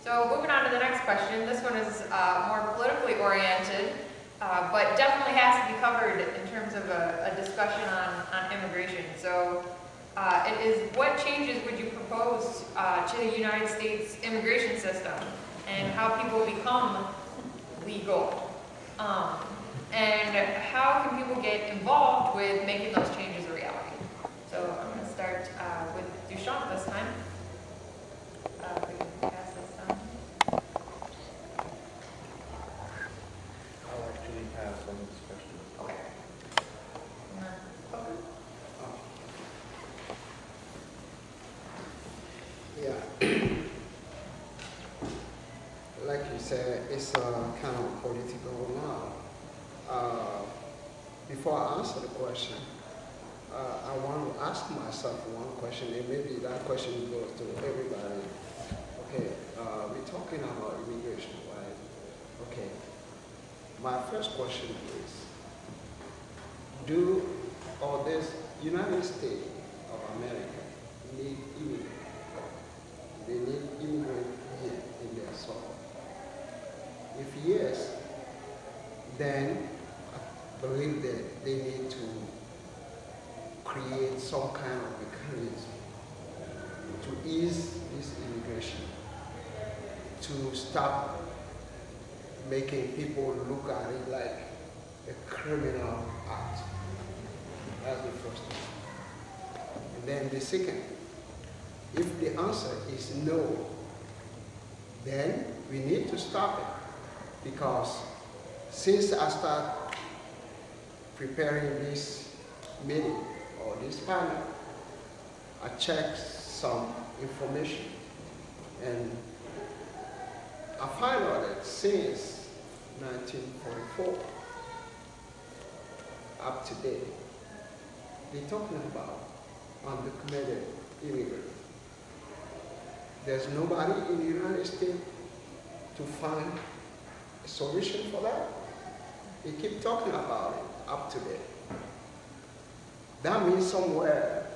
So moving on to the next question. This one is more politically oriented, but definitely has to be covered in terms of a discussion on immigration. So it is, what changes would you propose to the United States immigration system and how people become legal? And how can people get involved with making those changes a reality? So I'm going to start with Duchamp this time. We can pass this down. I'll actually pass on this question. Okay. Yeah. Like you said, it's kind of political now. Before I answer the question, I want to ask myself one question, and maybe that question goes to everybody. Okay, we're talking about immigration, right? Okay. My first question is, do all this United States of America need immigrants? They need immigrants here in their soil. If yes, then I believe that they need to create some kind of mechanism to ease this immigration, to stop making people look at it like a criminal act. That's the first one. And then the second, if the answer is no, then we need to stop it. Because since I start preparing this meeting or this panel, I checked some information and I find out that since 1944 up to date, they're talking about undocumented immigrants. There's nobody in the United States to find a solution for that. They keep talking about it up to date. That means somewhere,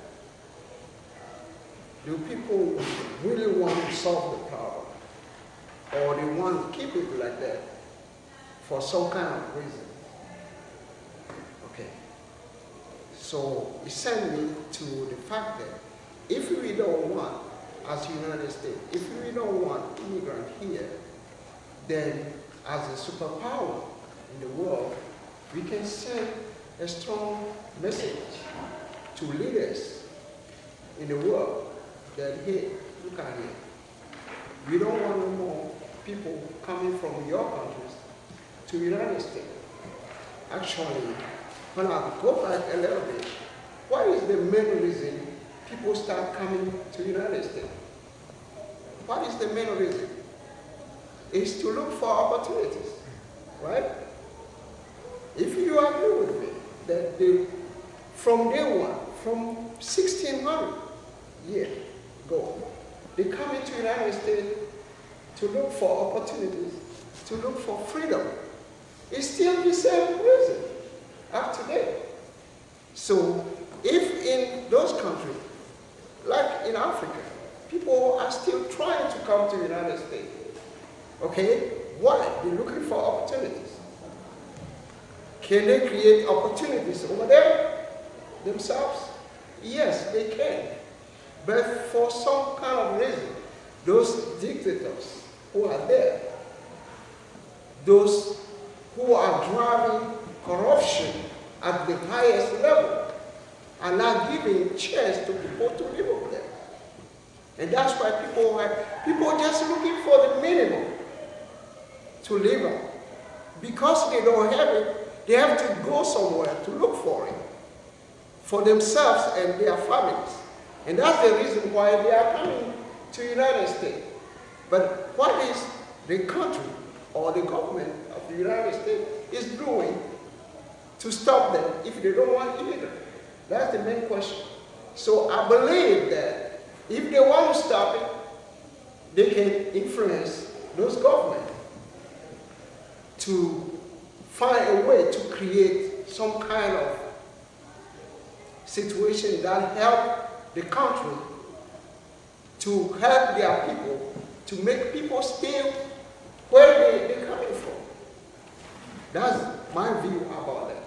do people really want to solve the problem? Or they want to keep it like that for some kind of reason? Okay. So it sent me to the fact that if we don't want, as United States, if we don't want immigrants here, then as a superpower in the world, we can send a strong message to leaders in the world that, hey, look at it. We don't want no more people coming from your countries to the United States. Actually, when I go back a little bit, what is the main reason people start coming to the United States? What is the main reason? It's to look for opportunities, right? If you agree with me that from day one, from 1600 years ago, they come into the United States to look for opportunities, to look for freedom. It's still the same reason up to date. So if in those countries, like in Africa, people are still trying to come to the United States, okay? Why? They're looking for opportunities. Can they create opportunities over there themselves? Yes, they can. But for some kind of reason, those dictators who are there, those who are driving corruption at the highest level, are not giving a chance to people to live over there. And that's why people are just looking for the minimum to live on. Because they don't have it, they have to go somewhere to look for it for themselves and their families. And that's the reason why they are coming to the United States. But what is the country or the government of the United States is doing to stop them if they don't want immigrants? That's the main question. So I believe that if they want to stop it, they can influence those governments to find a way to create some kind of situation that help the country to help their people to make people stay where they're coming from. That's my view about that.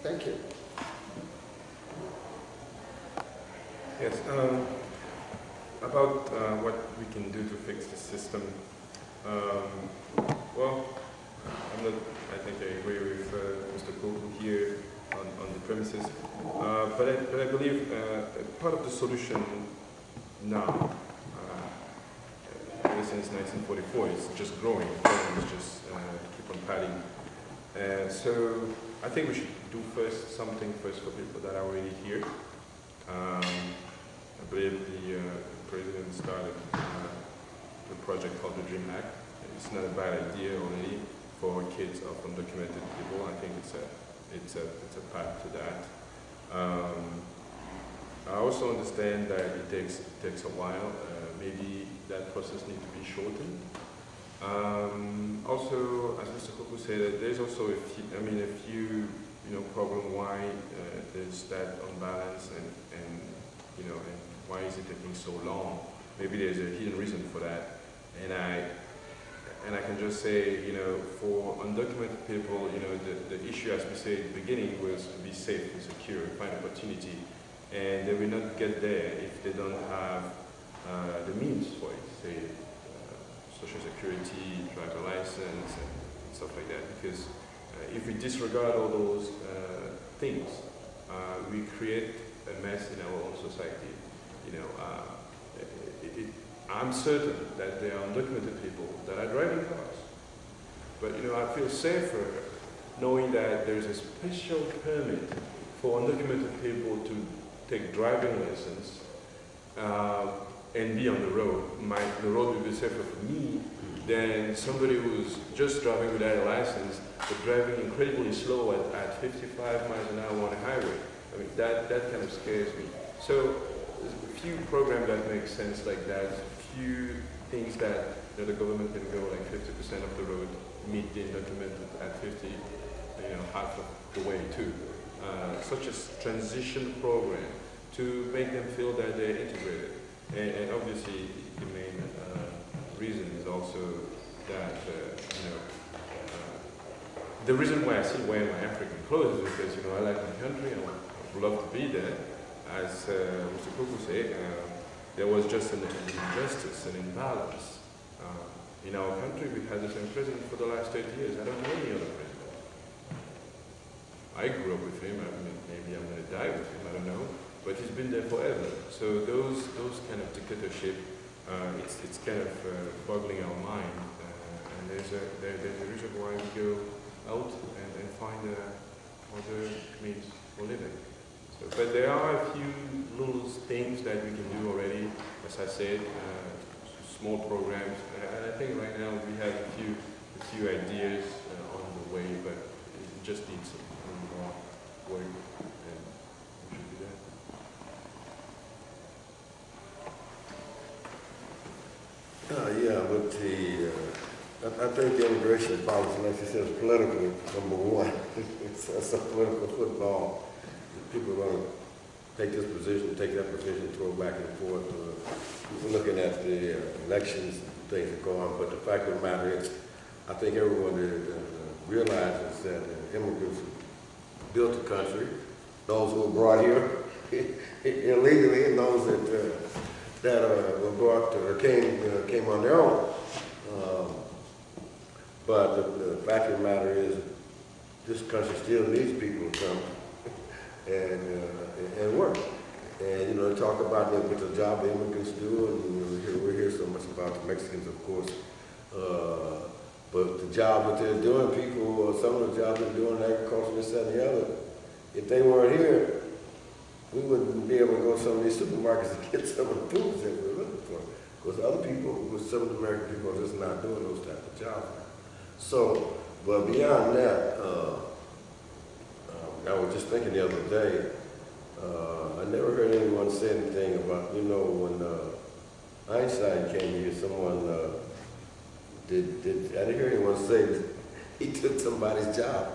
Thank you. Yes, about what we can do to fix the system. Well, I think I agree with Mr. Koku here on the premises, but I believe part of the solution now, ever since 1944, is just growing. It's just keep on padding. So I think we should do something first for people that are already here. I believe the president started the project called the Dream Act. It's not a bad idea already for kids of undocumented people. I think it's a path to that. I also understand that it takes a while. Maybe that process needs to be shortened. Also, as Mr. Koku said, there's also a few problem why there's that unbalance and why is it taking so long? Maybe there's a hidden reason for that, and I can just say, for undocumented people, the issue, as we said at the beginning, was to be safe and secure, find opportunity, and they will not get there if they don't have the means for it, say social security, driver license, and stuff like that. Because if we disregard all those things, we create a mess in our own society. I'm certain that there are undocumented people that are driving cars, but I feel safer knowing that there is a special permit for undocumented people to take driving lessons and be on the road. The road will be safer for me than somebody who's just driving without a license but driving incredibly slow at 55 miles an hour on a highway. I mean, that kind of scares me. So there's a few programs that make sense like that, a few things that the government can go like 50% of the road, meet the undocumented at 50, half of the way too. Such a transition program to make them feel that they're integrated. And obviously the main reason is also that, the reason why I still wear my African clothes is because, I like my country, I would love to be there. As Mr. Koku said, there was just an injustice, an imbalance. In our country, we've had the same president for the last 30 years. I don't know any other president. I grew up with him. Maybe I'm going to die with him. I don't know. But he's been there forever. So those kind of dictatorship, it's kind of boggling our mind. And there's a reason why we go out and find other means for living. So, but there are a few little things that we can do already. As I said, small programs. And I think right now we have a few ideas on the way, but it just needs some more work, and we should do that. Yeah, but I think the immigration policy, like you said, is political, number one. It's a political football. People are going to take this position, take that position, throw back and forth. We're looking at the elections, things that go on, but the fact of the matter is, I think everyone realizes that immigrants built the country, those who were brought here illegally, and those that were brought or came on their own. But the fact of the matter is, this country still needs people to come and work. And they talk about what the job the immigrants do, and we hear so much about the Mexicans, of course. But the job that they're doing, some of the jobs they're doing in agriculture, this, that, and the other, if they weren't here, we wouldn't be able to go to some of these supermarkets and get some of the foods that we're looking for. Because other people, some of the American people, are just not doing those type of jobs. So, but beyond that, I was just thinking the other day, I never heard anyone say anything about, when Einstein came here, someone I didn't hear anyone say that he took somebody's job.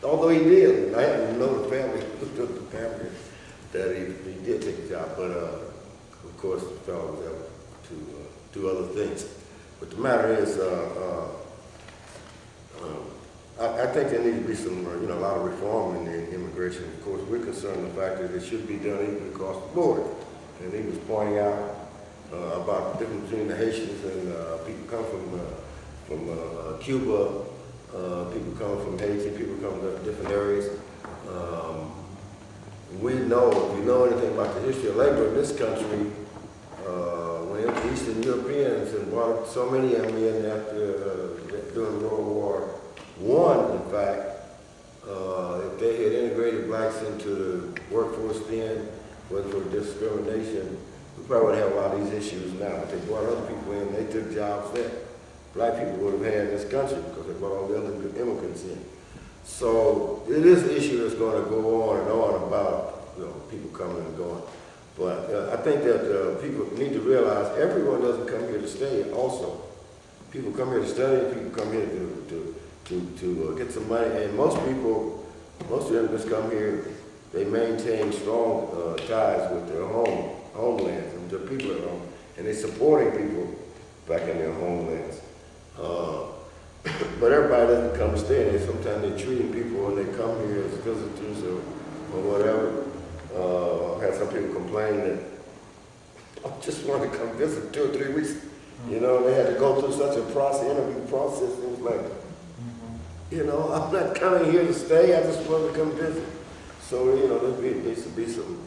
Although he did, and I happen to know the family who took the family that he did take a job, but of course the fellow was able do other things. But the matter is, I think there needs to be some, a lot of reform in the immigration. Of course, we're concerned with the fact that it should be done equally across the board. And he was pointing out about the difference between the Haitians and people come from Cuba, people come from Haiti, people come from different areas. We know, if you know anything about the history of labor in this country, when the Eastern Europeans and brought so many of them in after during World War I, in fact, if they had integrated blacks into the workforce then, wasn't for discrimination, we probably wouldn't have a lot of these issues now. But they brought other people in, they took jobs there. Black people would have had in this country because they brought all the other immigrants in. So it is an issue that's going to go on and on about people coming and going. But I think that people need to realize everyone doesn't come here to stay also. People come here to study, people come here to get some money, and most of them just come here, they maintain strong ties with their homelands and their people at home, and they're supporting people back in their homelands. But everybody doesn't come to stay, and sometimes they're treating people when they come here as visitors or whatever. I've had some people complain that I just wanted to come visit 2 or 3 weeks. They had to go through such a interview process. It was like, I'm not coming here to stay. I just wanted to come visit. So, there needs to be some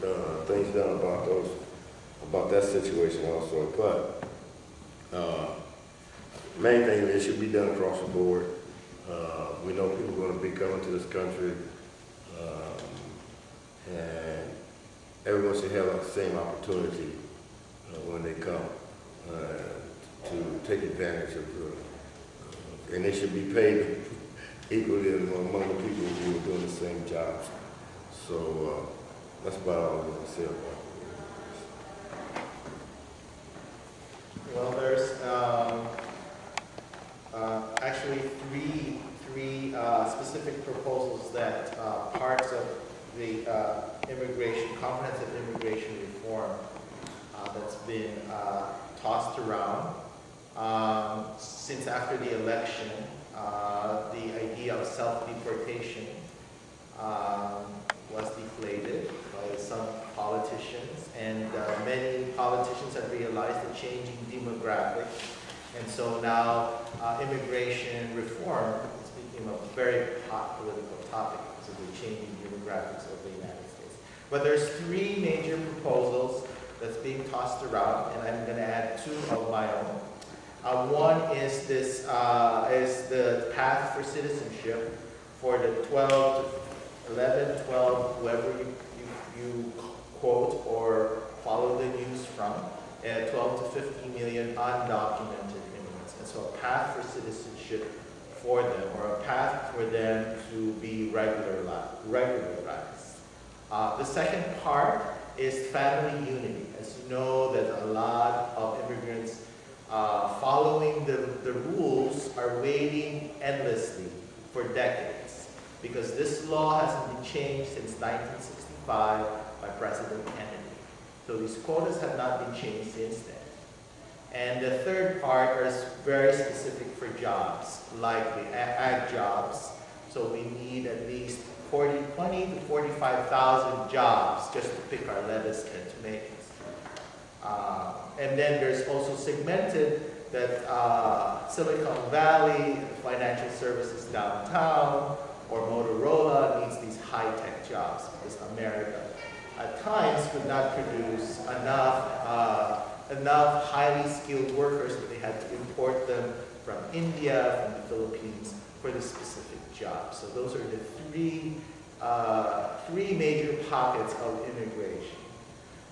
things done about that situation also. But main thing is it should be done across the board. We know people are going to be coming to this country, and everyone should have the same opportunity when they come to take advantage of and they should be paid equally among the people who are doing the same jobs. So that's about all I'm going to say about it. Well, there's actually three specific proposals that parts of the comprehensive immigration reform that's been tossed around since after the election. The idea of self-deportation was deflated by some politicians, and many politicians have realized the changing demographic, and so now immigration reform is becoming a very hot political topic because of the changing demographics of the United States. But there's 3 major proposals that's being tossed around, and I'm going to add 2 of my own. One is this is the path for citizenship for the 11, 12, whoever you quote or follow the news from, 12 to 15 million undocumented immigrants. And so a path for citizenship for them, or a path for them to be regularized. The second part is family unity. As you know, that a lot of immigrants following the rules are waiting endlessly for decades because this law hasn't been changed since 1965 by President Kennedy. So these quotas have not been changed since then. And the third part is very specific for jobs, like the ag jobs. So we need at least 20 to 45,000 jobs just to pick our lettuce and tomatoes. And then there's also segmented that Silicon Valley, financial services downtown, or Motorola needs these high-tech jobs because America at times could not produce enough highly skilled workers that they had to import them from India, from the Philippines for the specific jobs. So those are the three major pockets of immigration.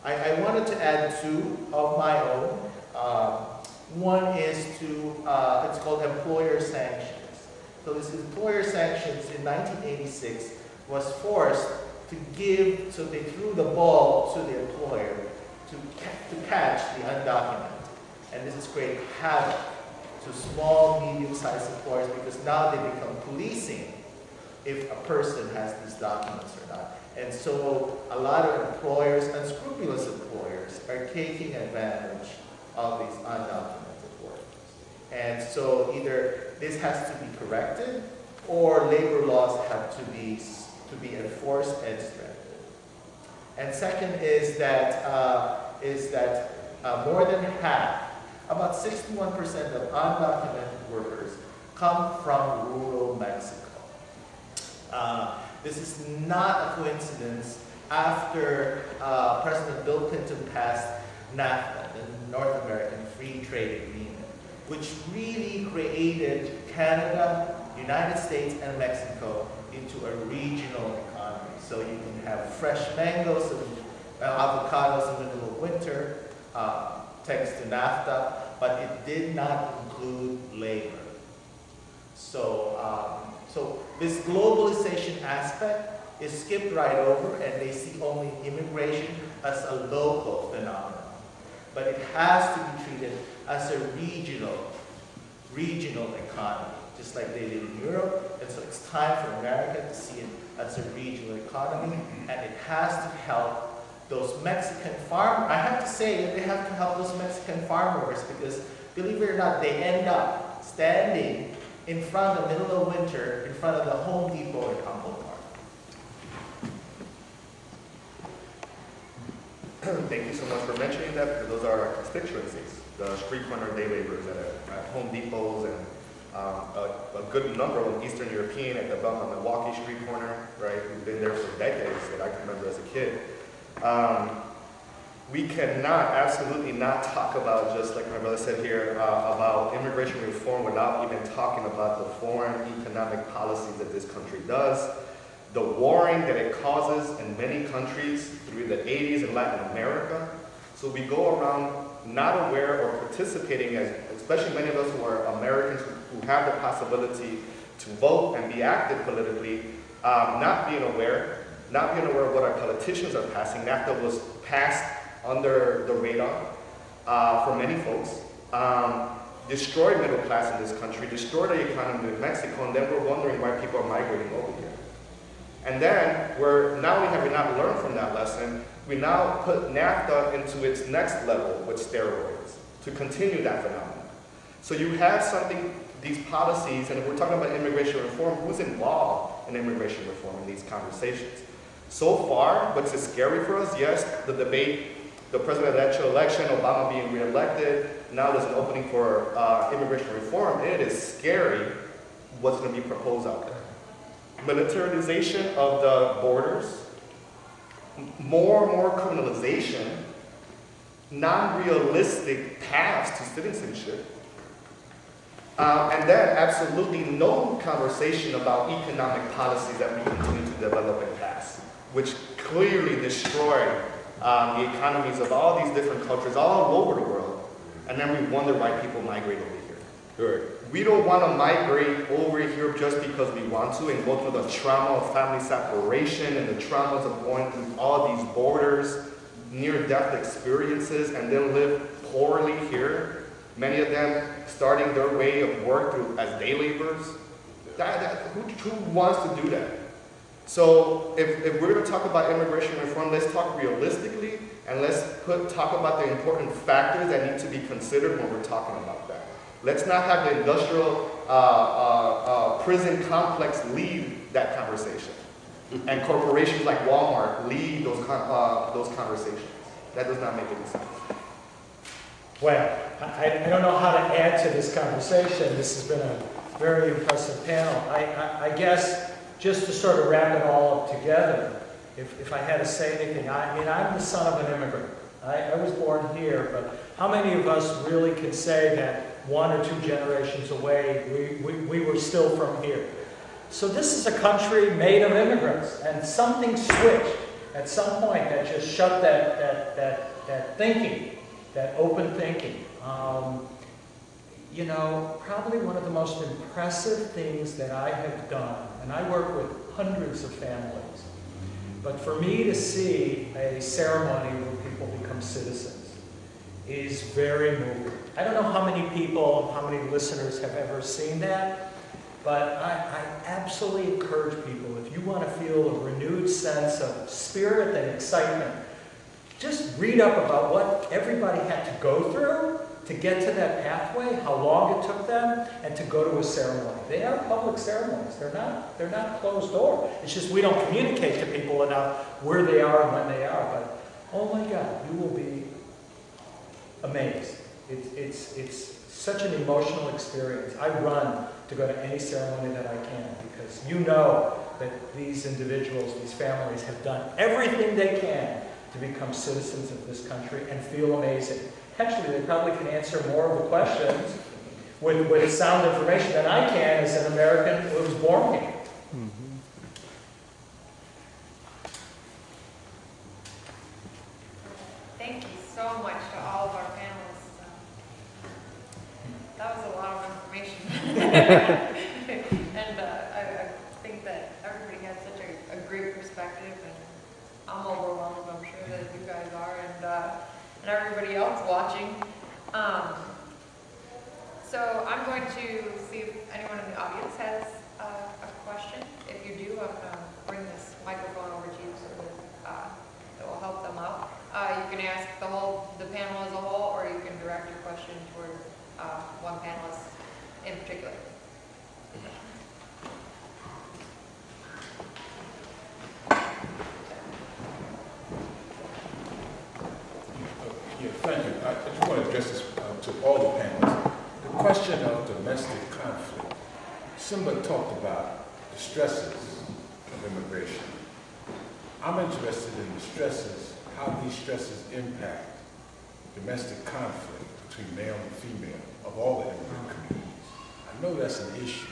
I wanted to add 2 of my own. One is it's called employer sanctions. So this employer sanctions in 1986 was forced so they threw the ball to the employer to catch the undocumented. And this has created havoc to small, medium-sized employers because now they become policing if a person has these documents or not. And so a lot of employers, unscrupulous employers, are taking advantage of these undocumented And so either this has to be corrected, or labor laws have to be enforced and strengthened. And second is that more than half, about 61% of undocumented workers come from rural Mexico. This is not a coincidence. After President Bill Clinton passed NAFTA, the North American Free Trade Agreement, which really created Canada, United States, and Mexico into a regional economy. So you can have fresh mangoes and avocados in the middle of winter, thanks to NAFTA, but it did not include labor. So, so this globalization aspect is skipped right over, and they see only immigration as a local phenomenon. But it has to be treated as a regional economy, just like they did in Europe. And so it's time for America to see it as a regional economy, and it has to help those Mexican farmers. I have to say that they have to help those Mexican farmers, because believe it or not, they end up standing in front of the middle of winter in front of the Home Depot in Humboldt Park. Thank you so much for mentioning that, because those are our constituencies, the street corner day laborers at Home Depots, and a good number of them Eastern European at the Belmont Milwaukee street corner, right? We've been there for decades that I can remember as a kid. We cannot, absolutely not talk about, just like my brother said here, about immigration reform without even talking about the foreign economic policies that this country does, the warring that it causes in many countries through the 80s in Latin America. So we go around not aware or participating, as especially many of us who are Americans who have the possibility to vote and be active politically, not being aware of what our politicians are passing. NAFTA was passed under the radar for many folks, destroyed middle class in this country, destroyed the economy in Mexico, and then we're wondering why people are migrating over here. And then, now we have not learned from that lesson, we now put NAFTA into its next level with steroids to continue that phenomenon. So you have these policies, and if we're talking about immigration reform, who's involved in immigration reform in these conversations? So far, what's scary for us, yes, the debate, the presidential election, Obama being reelected, now there's an opening for immigration reform. It is scary what's going to be proposed out there. Militarization of the borders, more and more criminalization, non-realistic paths to citizenship, and then absolutely no conversation about economic policies that we continue to develop and pass, which clearly destroy the economies of all these different cultures all over the world, and then we wonder why people migrate over here. Right. We don't want to migrate over here just because we want to and go through the trauma of family separation and the traumas of going through all these borders, near-death experiences, and then live poorly here. Many of them starting their way of work as day laborers. Who wants to do that? So if we're going to talk about immigration reform, let's talk realistically, and let's talk about the important factors that need to be considered when we're talking about that. Let's not have the industrial prison complex lead that conversation, and corporations like Walmart lead those conversations. That does not make any sense. Well, I don't know how to add to this conversation. This has been a very impressive panel. I guess just to sort of wrap it all up together, if I had to say anything, I mean, I'm the son of an immigrant. I was born here, but how many of us really could say that one or two generations away, we were still from here? So this is a country made of immigrants, and something switched at some point that just shut that thinking, that open thinking. You know, probably one of the most impressive things that I have done, and I work with hundreds of families, but for me to see a ceremony where people become citizens is very moving. I don't know how many people, how many listeners have ever seen that, but I absolutely encourage people, if you want to feel a renewed sense of spirit and excitement, just read up about what everybody had to go through to get to that pathway, how long it took them, and to go to a ceremony. They are public ceremonies. They're not closed door. It's just we don't communicate to people enough where they are and when they are. But oh my God, you will be amazed. It's such an emotional experience. I run to go to any ceremony that I can because you know that these individuals, these families have done everything they can to become citizens of this country and feel amazing. Actually, they probably can answer more of the questions with sound information than I can as an American who was born here. Thank you so much to all of our panelists. That was a lot of information. And I think that everybody had such a great perspective, and I'm overwhelmed, I'm sure that you guys are, and everybody else watching. So I'm going to see if anyone in the audience has a question. If you do, I'm going to bring this microphone over to you so that it will help them out. You can ask the panel as a whole, or you can direct your question toward one panelist in particular. Yeah, thank you. I just want to address this to all the panelists. The question of domestic conflict. Simba talked about the stresses of immigration. I'm interested in the stresses, how these stresses impact domestic conflict between male and female of all the immigrant communities. I know that's an issue.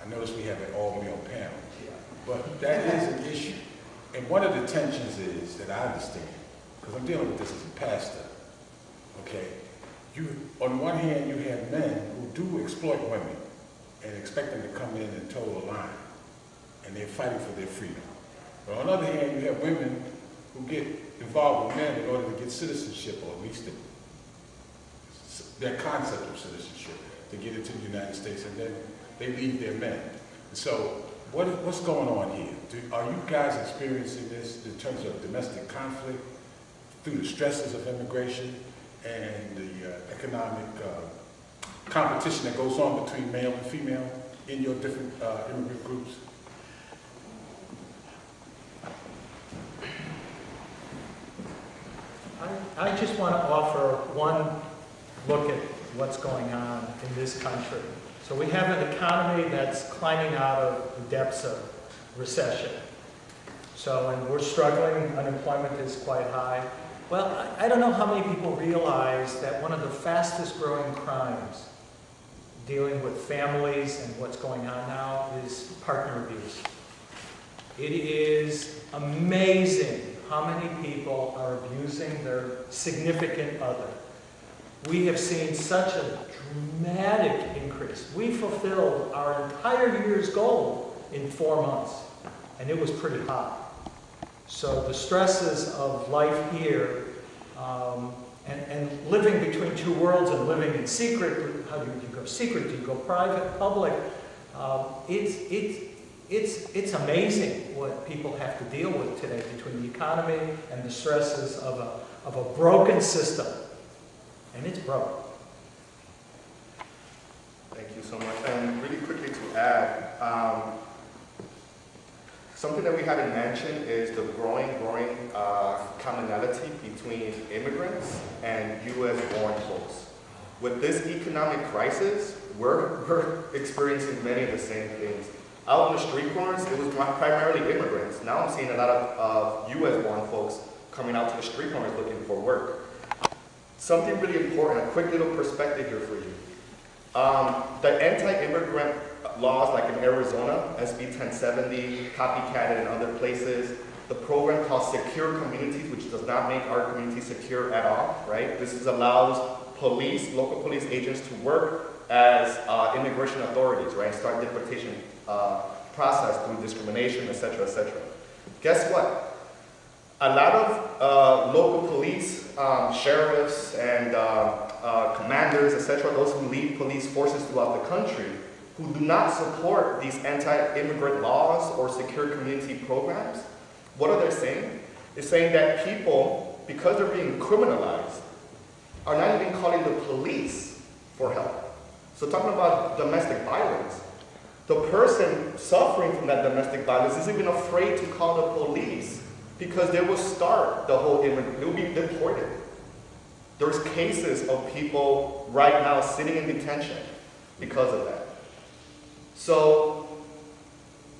I notice we have an all-male panel, but that is an issue. And one of the tensions is that I understand, because I'm dealing with this as a pastor, okay? On one hand, you have men who do exploit women and expect them to come in and toe the line, and they're fighting for their freedom. But on the other hand, you have women who get involved with men in order to get citizenship, or at least their concept of citizenship, to get into the United States, and then they leave their men. So what's going on here? Are you guys experiencing this in terms of domestic conflict through the stresses of immigration and the economic competition that goes on between male and female in your different immigrant groups? I just want to offer one look at what's going on in this country. So we have an economy that's climbing out of the depths of recession. And we're struggling, unemployment is quite high. Well, I don't know how many people realize that one of the fastest growing crimes dealing with families and what's going on now is partner abuse. It is amazing how many people are abusing their significant other. We have seen such a dramatic increase. We fulfilled our entire year's goal in 4 months, and it was pretty high. So the stresses of life here, and living between two worlds and living in secret, how do you go secret, do you go private, public, it's amazing what people have to deal with today between the economy and the stresses of a broken system. And it's broke. Thank you so much. And really quickly to add, something that we haven't mentioned is the growing commonality between immigrants and U.S.-born folks. With this economic crisis, we're experiencing many of the same things. Out on the street corners, it was primarily immigrants. Now I'm seeing a lot of U.S.-born folks coming out to the street corners looking for work. Something really important, a quick little perspective here for you. The anti-immigrant laws, like in Arizona, SB 1070, copycatted in other places, the program called Secure Communities, which does not make our community secure at all, right? This allows police, local police agents to work as immigration authorities, right? Start deportation process through discrimination, et cetera, et cetera. Guess what? A lot of local police, sheriffs, and commanders, etc., those who lead police forces throughout the country, who do not support these anti-immigrant laws or secure community programs, what are they saying? They're saying that people, because they're being criminalized, are not even calling the police for help. So talking about domestic violence, the person suffering from that domestic violence is even afraid to call the police because they will start the whole immigrant, they will be deported. There's cases of people right now sitting in detention because of that. So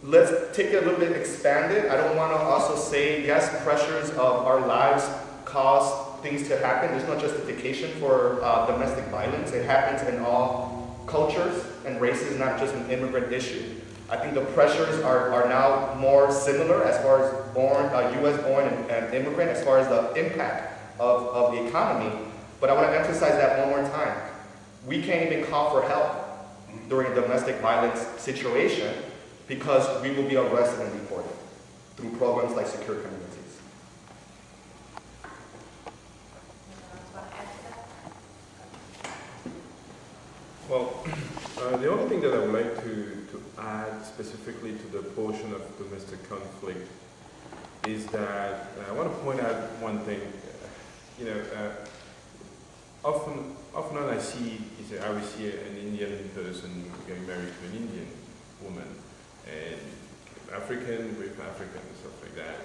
let's take it a little bit expanded. I don't want to also say, yes, pressures of our lives cause things to happen. There's no justification for domestic violence. It happens in all cultures and races, not just an immigrant issue. I think the pressures are now more similar as far as U.S. born and immigrant, as far as the impact of the economy. But I want to emphasize that one more time. We can't even call for help during a domestic violence situation because we will be arrested and deported through programs like secure communities. Well, the only thing that I would like to add specifically to the portion of domestic conflict is that I want to point out one thing. Often I will see an Indian person getting married to an Indian woman, and African with African and stuff like that.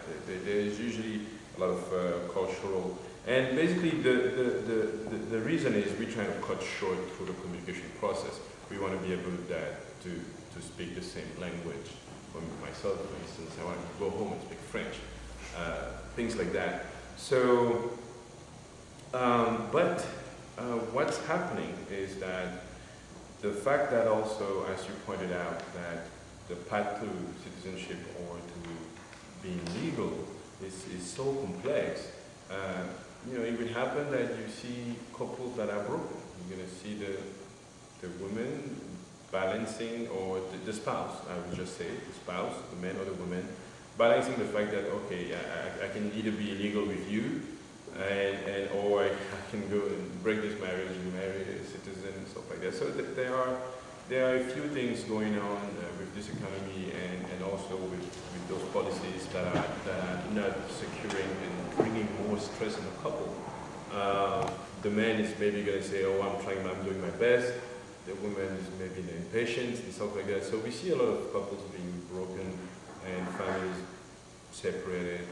There's usually a lot of cultural, and basically the reason is we're trying to cut short through the communication process. We want to be able to speak the same language. For myself, for instance, I want to go home and speak French, things like that. So, but what's happening is that the fact that also, as you pointed out, that the path to citizenship or to being legal is so complex. It would happen that you see couples that are broken. You're going to see the woman balancing, or the spouse, I would just say, the spouse, the man or the woman, balancing the fact that, okay, I can either be illegal with you, or I can go and break this marriage and marry a citizen and stuff like that. So there are a few things going on with this economy and also with those policies that are not securing and bringing more stress in the couple. The man is maybe going to say, oh, I'm doing my best. The woman is maybe in impatience and stuff like that. So we see a lot of couples being broken and families separated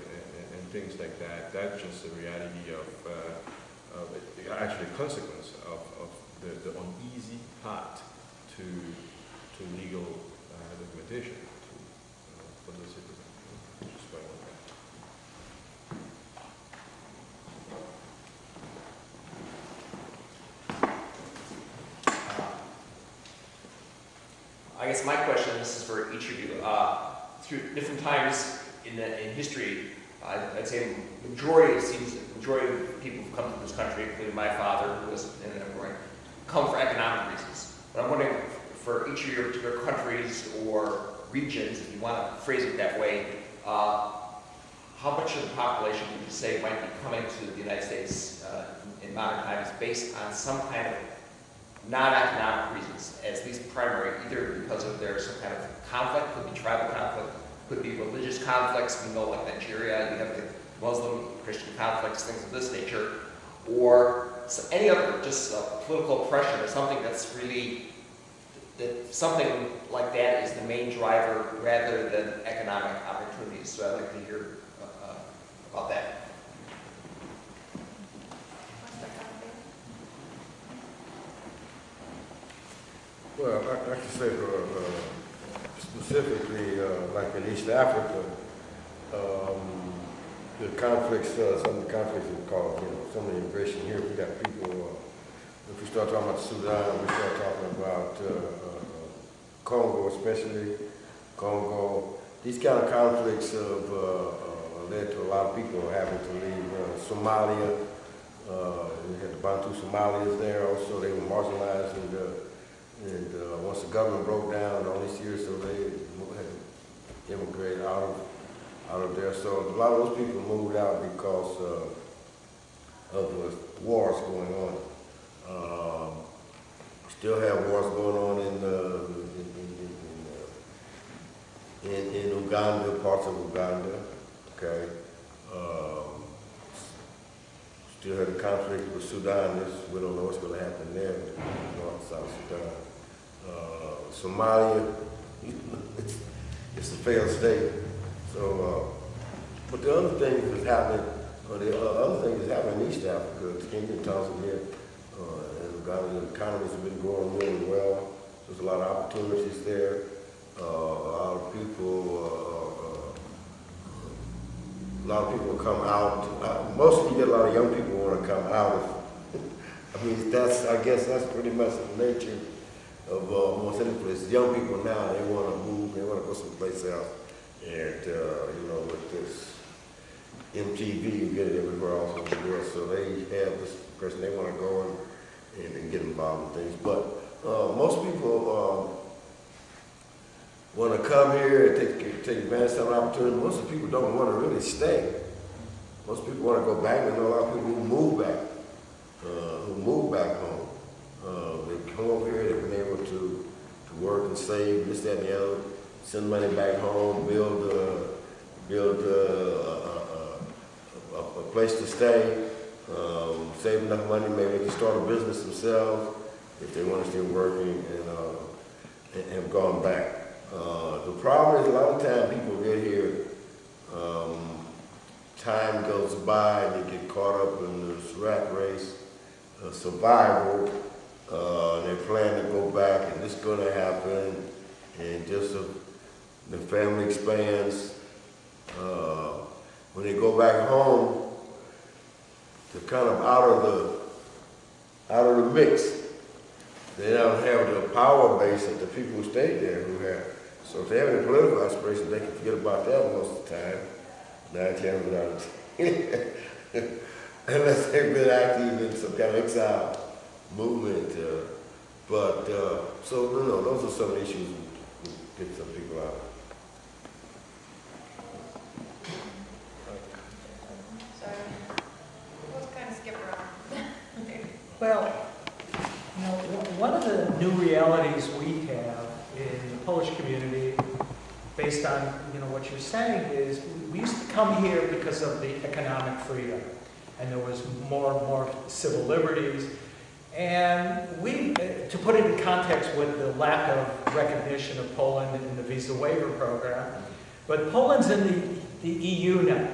and things like that. That's just the reality of actually a consequence of the uneasy path to legal documentation for the citizen. Just by one thing. I guess my question, this is for each of you, through different times in history, I'd say the majority of people who've come to this country, including my father, who was in an immigrant, come for economic reasons. But I'm wondering, for each of your particular countries or regions, if you want to phrase it that way, how much of the population would you say might be coming to the United States in modern times based on some kind of non-economic reasons, as least primary, either because of there's some kind of conflict, could be tribal conflict, could be religious conflicts. We know, like Nigeria, you have the Muslim, Christian conflicts, things of this nature, or any other, just political oppression or something that's really, that something like that is the main driver rather than economic opportunities. So I'd like to hear about that. Well, I can say specifically, like in East Africa, the conflicts, some of the conflicts are called, some of the immigration here. We got people, if we start talking about Sudan, we start talking about Congo, especially Congo. These kind of conflicts have led to a lot of people having to leave Somalia. We had the Bantu Somalis there also. They were marginalized, and once the government broke down, all these years, so they had to immigrate out of there. So a lot of those people moved out because of the wars going on. Still have wars going on in Uganda, parts of Uganda. Okay. still had a conflict with Sudan. We don't know what's going to happen there, North, South Sudan. Somalia, it's a failed state. So, but the other thing that's happening, other thing that's happening in East Africa, Kenya, Tanzania, and Uganda, the economies have been growing really well. There's a lot of opportunities there. A lot of people come out. Mostly you get a lot of young people who want to come out. I mean, I guess that's pretty much the nature of most any place. Young people now, they want to move, they want to go someplace else. And, with this MTV, you get it everywhere else in the world. So they have this person, they want to go and get involved in things. But most people want to come here and take advantage of an opportunity. Most of the people don't want to really stay. Most people want to go back. There's a lot of people who move back home. They come over here, they've been able to work and save, this, that, and the other, send money back home, build a place to stay, save enough money, maybe they can start a business themselves if they want to still working and have gone back. The problem is a lot of time people get here, time goes by and they get caught up in this rat race, survival, they plan to go back and this is going to happen, and just the family expands. When they go back home, they're kind of out of the mix. They don't have the power base that the people who stayed there who have. So if they have any political aspirations, they can forget about that most of the time. 9 times out of 10. Unless they've been active in some kind of exile movement. So those are some issues that get some people out. Sorry. Let's kind of skip around. Well, one of the new realities we have in the Polish community, based on what you're saying, is we used to come here because of the economic freedom, and there was more and more civil liberties. And to put it in context with the lack of recognition of Poland in the visa waiver program, but Poland's in the EU now,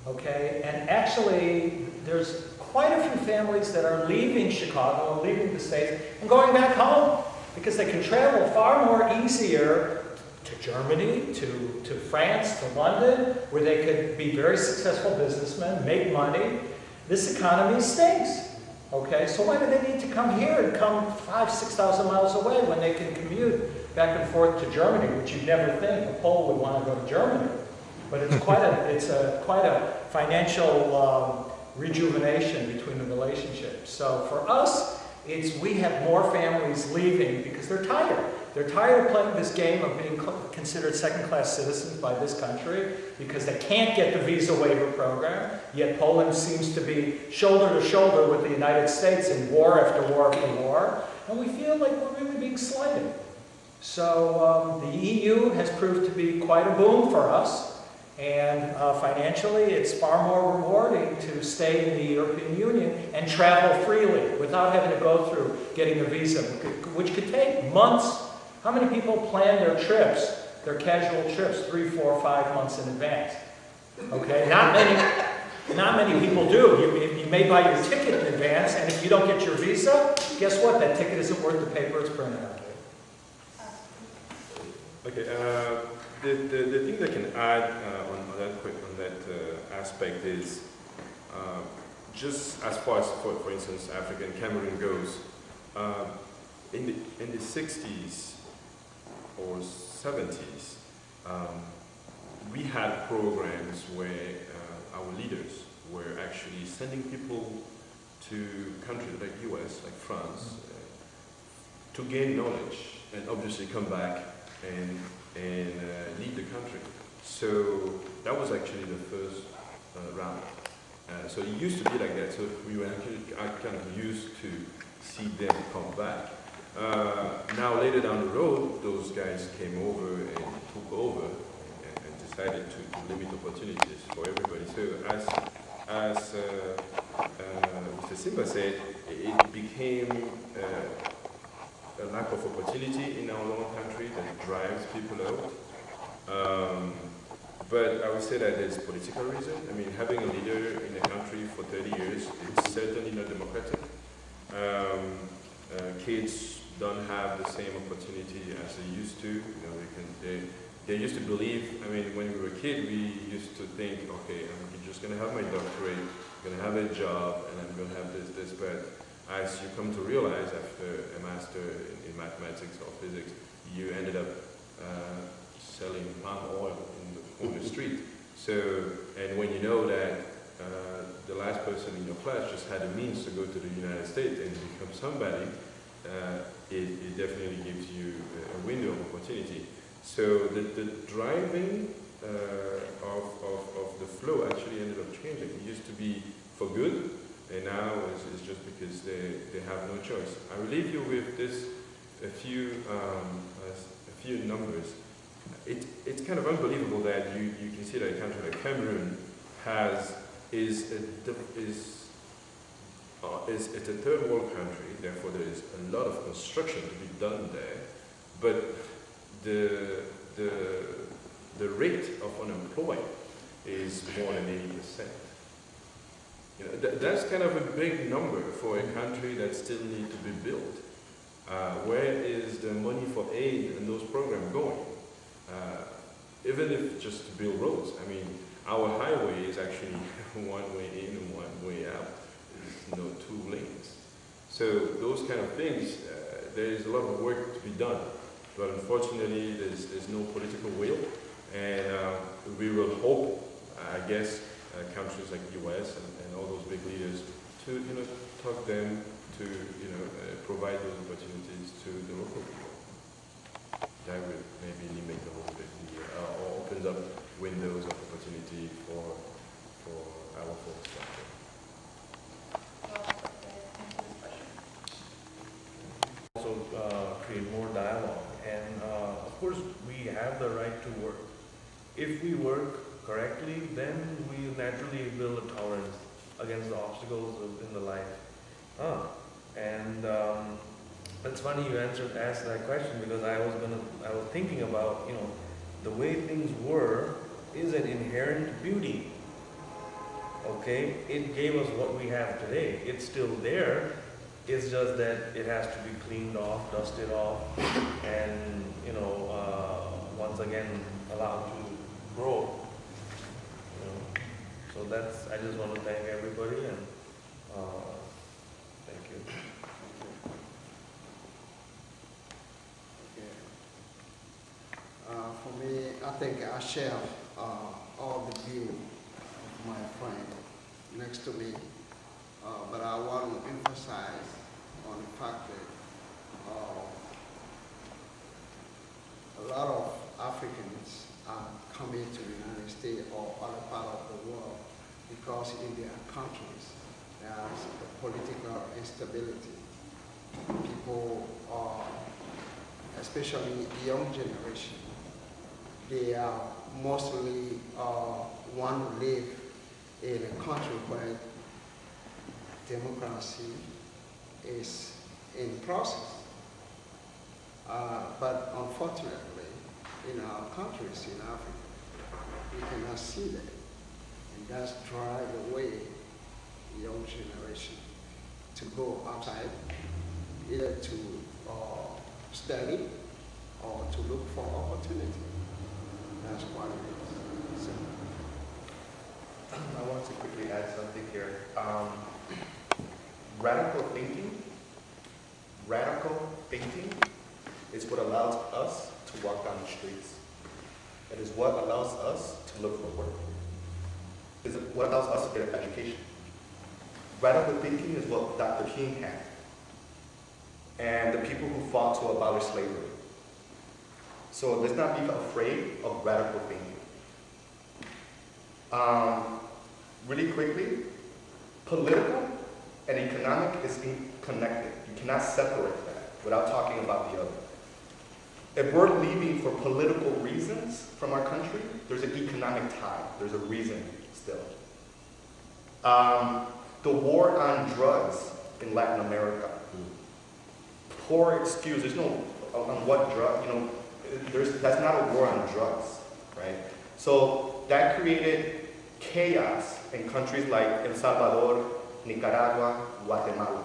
okay? And actually, there's quite a few families that are leaving Chicago, leaving the States, and going back home because they can travel far more easier to Germany, to France, to London, where they could be very successful businessmen, make money. This economy stinks. Okay, so why do they need to come here and come 5,000 to 6,000 miles away when they can commute back and forth to Germany, which you'd never think a Pole would want to go to Germany. But it's quite a financial rejuvenation between the relationships. So for us, we have more families leaving because they're tired. They're tired of playing this game of being considered second-class citizens by this country because they can't get the visa waiver program, yet Poland seems to be shoulder to shoulder with the United States in war after war after war, and we feel like we're really being slighted. So the EU has proved to be quite a boom for us, and financially it's far more rewarding to stay in the European Union and travel freely without having to go through getting a visa, which could take months. How many people plan their trips, their casual trips, 3, 4, 5 months in advance? Okay, not many people do. You may buy your ticket in advance, and if you don't get your visa, guess what? That ticket isn't worth the paper it's printed on. Okay, the thing that can add on that aspect is just as far as, for instance, Africa and Cameroon goes, in the 60s or 70s, we had programs where our leaders were actually sending people to countries like US, like France, to gain knowledge and obviously come back and lead the country. So that was actually the first round. So it used to be like that. So we were actually kind of used to see them come back. Now later down the road, those guys came over and took over and decided to limit opportunities for everybody. So as Mr. Simba said, it became a lack of opportunity in our own country that drives people out. But I would say that there's political reason. I mean, having a leader in a country for 30 years, it's certainly not democratic. Kids don't have the same opportunity as they used to. You know, they used to believe, I mean, when we were a kid, we used to think, okay, I'm just going to have my doctorate, I'm going to have a job, and I'm going to have this. But as you come to realize after a master in mathematics or physics, you ended up selling palm oil on the street. So, and when you know that the last person in your class just had a means to go to the United States and become somebody, it definitely gives you a window of opportunity. So the driving of the flow actually ended up changing. It used to be for good, and now it's just because they have no choice. I will leave you with this, a few numbers. It's kind of unbelievable that you can see that a country like Cameroon is a third world country, therefore there is a lot of construction to be done there, but the rate of unemployment is more than 80%. You know, that's kind of a big number for a country that still needs to be built. Where is the money for aid and those programs going? Even if just to build roads, I mean, our highway is actually one way in and one way out. There's 2 lanes. So those kind of things, there is a lot of work to be done. But unfortunately, there's no political will. And we will hope, I guess, countries like the US and all those big leaders to, talk them to, provide those opportunities to the local people. That would maybe limit a little bit or opens up windows of opportunity for our folks. Also create more dialogue, and of course we have the right to work. If we work correctly, then we naturally build a tolerance against the obstacles in the life. And it's funny you asked that question, because I was thinking about, the way things were is an inherent beauty. Okay, it gave us what we have today. It's still there. It's just that it has to be cleaned off, dusted off, and once again allowed to grow. So I just want to thank everybody, and thank you. For me, I think I share all the view of my friend next to me, but I want to emphasize on the fact that a lot of Africans are coming to the United States or other part of the world because in their countries there's political instability. People are, especially the young generation, they are mostly want to live in a country where democracy is in process. But unfortunately, in our countries in Africa, we cannot see that. And that's drive away the young generation to go outside, either to study or to look for opportunity. That's what it is. So, I want to quickly add something here. Radical thinking is what allows us to walk down the streets. It is what allows us to look for work. It is what allows us to get an education. Radical thinking is what Dr. King had, and the people who fought to abolish slavery. So let's not be afraid of radical thinking. Really quickly, political and economic is connected. You cannot separate that without talking about the other. If we're leaving for political reasons from our country, there's an economic tie. There's a reason still. The war on drugs in Latin America. Poor excuse, there's no, on what drug, you know, that's not a war on drugs, right? So that created chaos in countries like El Salvador, Nicaragua, Guatemala,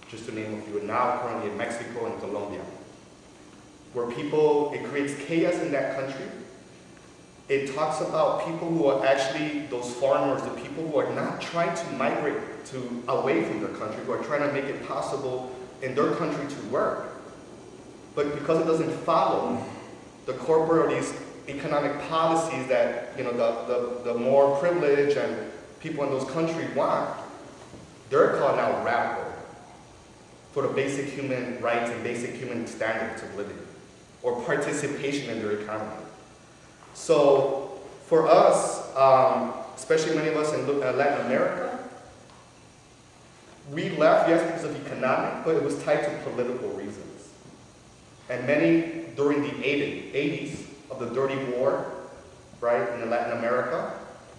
just to name a few, and now currently in Mexico and Colombia, where it creates chaos in that country. It talks about people who are actually those foreigners, the people who are not trying to migrate away from their country, who are trying to make it possible in their country to work. But because it doesn't follow the corporate or these economic policies that, you know, the more privileged and people in those countries want, they're called now radical for the basic human rights and basic human standards of living or participation in their economy. So for us, especially many of us in Latin America, we left, yes, because of economic, but it was tied to political reasons. And many during the 80s of the dirty war, right, in Latin America,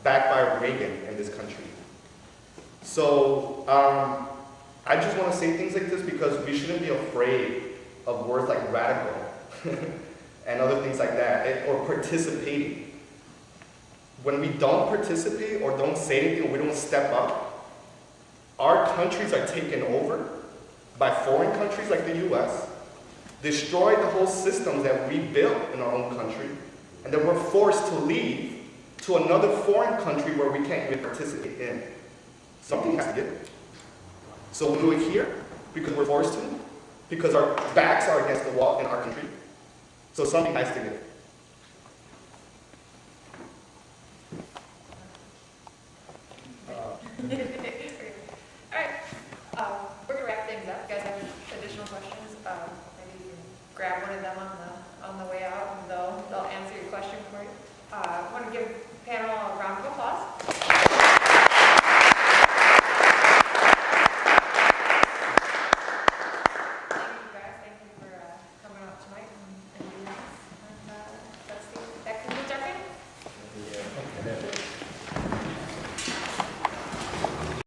backed by Reagan in this country. So I just want to say things like this because we shouldn't be afraid of words like radical and other things like that, or participating. When we don't participate or don't say anything or we don't step up, our countries are taken over by foreign countries like the US, destroy the whole systems that we built in our own country, and then we're forced to leave to another foreign country where we can't even participate in. Something has to give. So we do it here because we're forced to, because our backs are against the wall in our country. So something has to give.